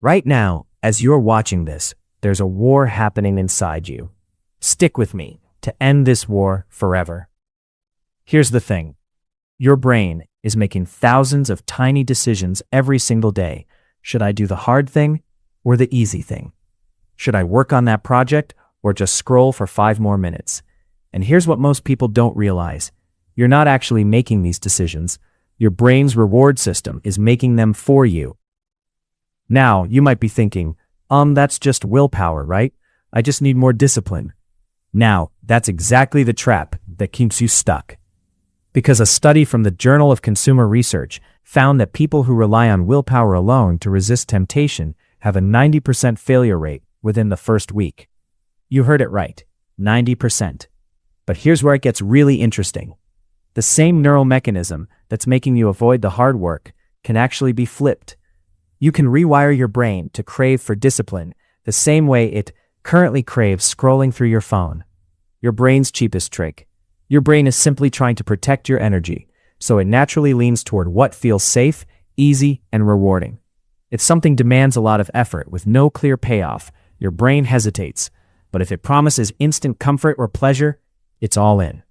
Right now, as you're watching this, there's a war happening inside you. Stick with me to end this war forever. Here's the thing. Your brain is making thousands of tiny decisions every single day. Should I do the hard thing or the easy thing? Should I work on that project or just scroll for 5 more minutes? And here's what most people don't realize. You're not actually making these decisions. Your brain's reward system is making them for you. Now, you might be thinking, that's just willpower, right? I just need more discipline. Now, that's exactly the trap that keeps you stuck. Because a study from the Journal of Consumer Research found that people who rely on willpower alone to resist temptation have a 90% failure rate within the first week. You heard it right, 90%. But here's where it gets really interesting. The same neural mechanism that's making you avoid the hard work can actually be flipped. You can rewire your brain to crave for discipline the same way it currently craves scrolling through your phone. Your brain's cheapest trick. Your brain is simply trying to protect your energy, so it naturally leans toward what feels safe, easy, and rewarding. If something demands a lot of effort with no clear payoff, your brain hesitates. But if it promises instant comfort or pleasure, it's all in.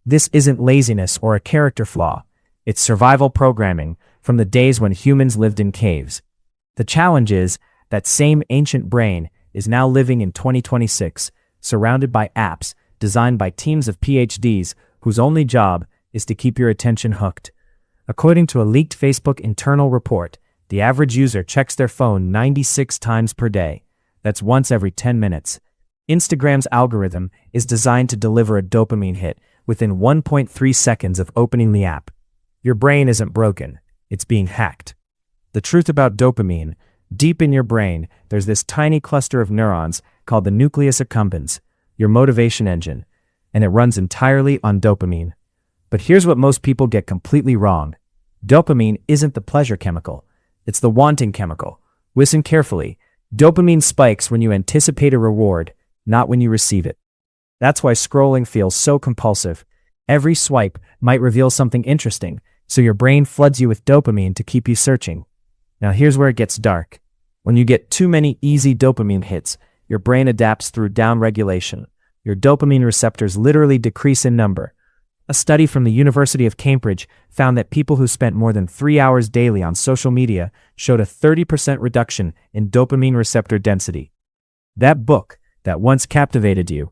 This isn't laziness or a character flaw. It's survival programming from the days when humans lived in caves. The challenge is that same ancient brain is now living in 2026, surrounded by apps designed by teams of PhDs whose only job is to keep your attention hooked. According to a leaked Facebook internal report, the average user checks their phone 96 times per day. That's once every 10 minutes. Instagram's algorithm is designed to deliver a dopamine hit within 1.3 seconds of opening the app. Your brain isn't broken, it's being hacked. The truth about dopamine: deep in your brain, there's this tiny cluster of neurons called the nucleus accumbens, your motivation engine, and it runs entirely on dopamine. But here's what most people get completely wrong. Dopamine isn't the pleasure chemical, it's the wanting chemical. Listen carefully. Dopamine spikes when you anticipate a reward, not when you receive it. That's why scrolling feels so compulsive. Every swipe might reveal something interesting, so your brain floods you with dopamine to keep you searching. Now here's where it gets dark. When you get too many easy dopamine hits, your brain adapts through downregulation. Your dopamine receptors literally decrease in number. A study from the University of Cambridge found that people who spent more than 3 hours daily on social media showed a 30% reduction in dopamine receptor density. That book that once captivated you,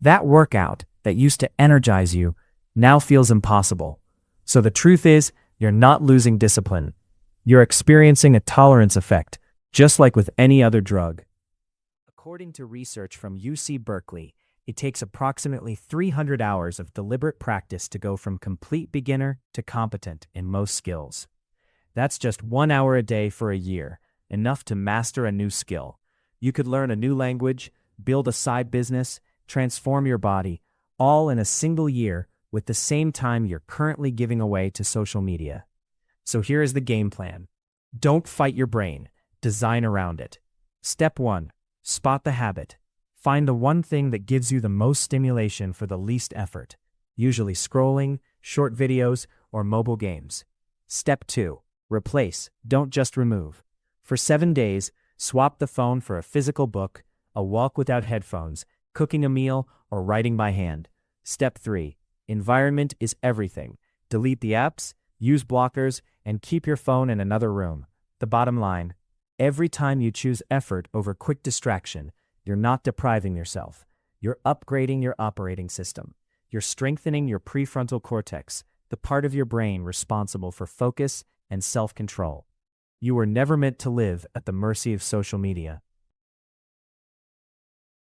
that workout that used to energize you, now feels impossible. So the truth is, you're not losing discipline. You're experiencing a tolerance effect, just like with any other drug. According to research from UC Berkeley, it takes approximately 300 hours of deliberate practice to go from complete beginner to competent in most skills. That's just 1 hour a day for a year, enough to master a new skill. You could learn a new language, build a side business, transform your body, all in a single year with the same time you're currently giving away to social media. So here is the game plan. Don't fight your brain. Design around it. Step 1. Spot the habit. Find the one thing that gives you the most stimulation for the least effort, usually scrolling, short videos, or mobile games. Step 2. Replace, don't just remove. For 7 days, swap the phone for a physical book, a walk without headphones, cooking a meal, or writing by hand. Step 3. Environment is everything. Delete the apps, use blockers, and keep your phone in another room. The bottom line: every time you choose effort over quick distraction, you're not depriving yourself. You're upgrading your operating system. You're strengthening your prefrontal cortex, the part of your brain responsible for focus and self-control. You were never meant to live at the mercy of social media.